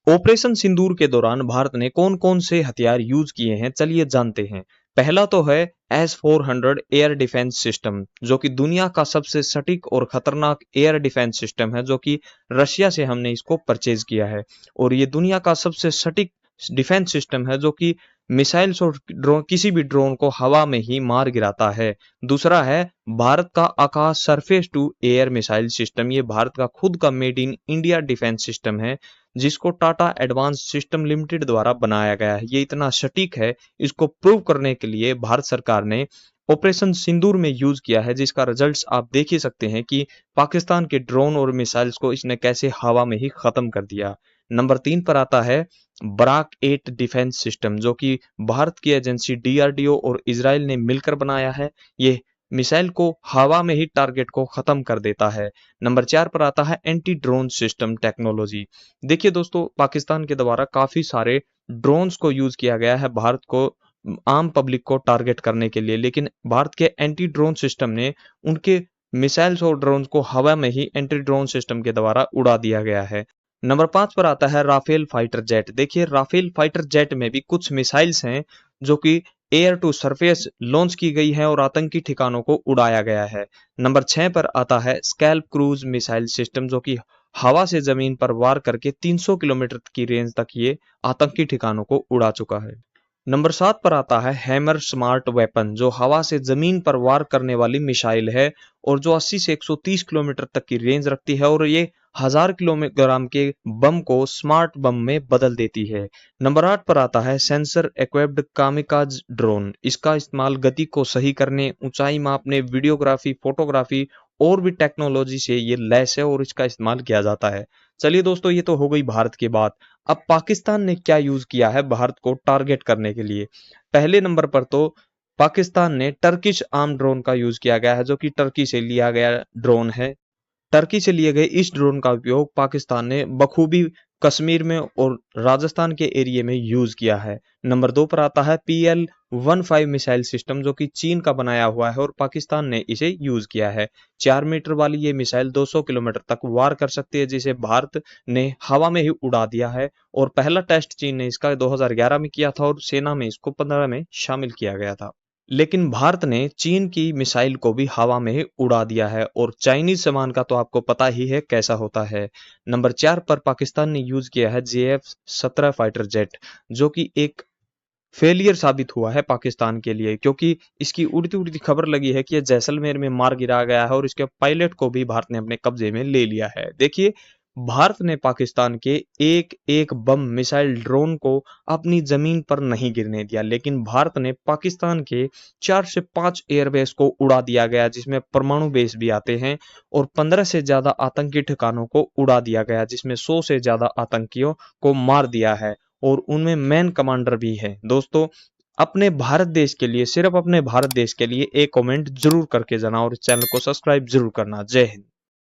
Operation सिंदूर के दौरान भारत ने कौन कौन से हथियार यूज किए हैं, चलिए जानते हैं। पहला तो है S-400 एयर डिफेंस सिस्टम, जो कि दुनिया का सबसे सटीक और खतरनाक एयर डिफेंस सिस्टम है, जो कि रशिया से हमने इसको परचेज किया है। और ये दुनिया का सबसे सटीक डिफेंस सिस्टम है, जो कि मिसाइल्स और ड्रोन, किसी भी ड्रोन को हवा में ही मार गिराता है। दूसरा है भारत का Akash surface to air missile system. ये भारत का खुद का made in India defence system है, जिसको टाटा एडवांस सिस्टम लिमिटेड द्वारा बनाया गया है। ये इतना सटीक है, इसको प्रूव करने के लिए भारत सरकार ने ऑपरेशन सिंदूर में यूज किया है, जिसका रिजल्ट्स आप देख ही सकते हैं कि पाकिस्तान के ड्रोन और मिसाइल्स को इसने कैसे हवा में ही खत्म कर दिया। नंबर 3 पर आता है बराक 8 डिफेंस सिस्टम, जो कि भारत की एजेंसी DRDO और इजराइल ने मिलकर बनाया है। ये मिसाइल को हवा में ही टारगेट को खत्म कर देता है। नंबर 4 पर आता है एंटी ड्रोन सिस्टम टेक्नोलॉजी। देखिए दोस्तों, पाकिस्तान के द्वारा काफी सारे ड्रोन्स को यूज किया गया है भारत को आम पब्लिक को टारगेट करने के लिए, लेकिन भारत के एंटी ड्रोन सिस्टम ने उनके मिसाइल्स और ड्रोन को हवा में ही एंटी ड्रोन सिस्टम के द्वारा उड़ा दिया गया है। नंबर 5 पर आता है राफेल फाइटर जेट। देखिए, राफेल फाइटर जेट में भी कुछ मिसाइल्स हैं जो कि एयर टू सरफेस लॉन्च की गई है और आतंकी ठिकानों को उड़ाया गया है। नंबर 6 पर आता है स्कैल्प क्रूज मिसाइल सिस्टम, जो कि हवा से जमीन पर वार करके 300 किलोमीटर की रेंज तक ये आतंकी ठिकानों को उड़ा चुका है। नंबर 7 पर आता है हैमर स्मार्ट वेपन, जो हवा से जमीन पर वार करने वाली मिसाइल है और जो 80 से 130 किलोमीटर तक की रेंज रखती है और ये 1000 किलोग्राम के बम को स्मार्ट बम में बदल देती है। नंबर 8 पर आता है सेंसर इक्विप्ड कामिकाज ड्रोन। इसका इस्तेमाल गति को सही करने, ऊंचाई मापने, वीडियोग्राफी, फोटोग्राफी और भी टेक्नोलॉजी से ये लैस है और इसका इस्तेमाल किया जाता है। चलिए दोस्तों, ये तो हो गई भारत की बात। अब पाकिस्तान ने क्या यूज किया है भारत को टारगेट करने के लिए। पहले नंबर पर तो पाकिस्तान ने टर्किश आर्म ड्रोन का यूज किया गया है, जो कि टर्की से लिया गया ड्रोन है। टर्की से लिए गए इस ड्रोन का उपयोग पाकिस्तान ने बखूबी कश्मीर में और राजस्थान के एरिया में यूज किया है। नंबर 2 पर आता है PL-15 मिसाइल सिस्टम, जो कि चीन का बनाया हुआ है और पाकिस्तान ने इसे यूज किया है। 4 मीटर वाली ये मिसाइल 200 किलोमीटर तक वार कर सकती है, जिसे भारत ने हवा में ही उड़ा दिया है। और पहला टेस्ट चीन ने इसका 2011 में किया था और सेना में इसको 15 में शामिल किया गया था। लेकिन भारत ने चीन की मिसाइल को भी हवा में ही उड़ा दिया है और चाइनीज सामान का तो आपको पता ही है कैसा होता है। नंबर 4 पर पाकिस्तान ने यूज किया है JF-17 फाइटर जेट, जो कि एक फेलियर साबित हुआ है पाकिस्तान के लिए, क्योंकि इसकी उड़ती उड़ती खबर लगी है कि यह जैसलमेर में मार गिरा गया है और इसके पायलट को भी भारत ने अपने कब्जे में ले लिया है। देखिए, भारत ने पाकिस्तान के एक एक बम, मिसाइल, ड्रोन को अपनी जमीन पर नहीं गिरने दिया, लेकिन भारत ने पाकिस्तान के 4 से 5 एयरबेस को उड़ा दिया गया, जिसमें परमाणु बेस भी आते हैं, और 15 से ज्यादा आतंकी ठिकानों को उड़ा दिया गया, जिसमें 100 से ज्यादा आतंकियों को मार दिया है और उनमें मैन कमांडर भी है। दोस्तों, अपने भारत देश के लिए, सिर्फ अपने भारत देश के लिए एक कमेंट जरूर करके जाना और चैनल को सब्सक्राइब जरूर करना। जय हिंद।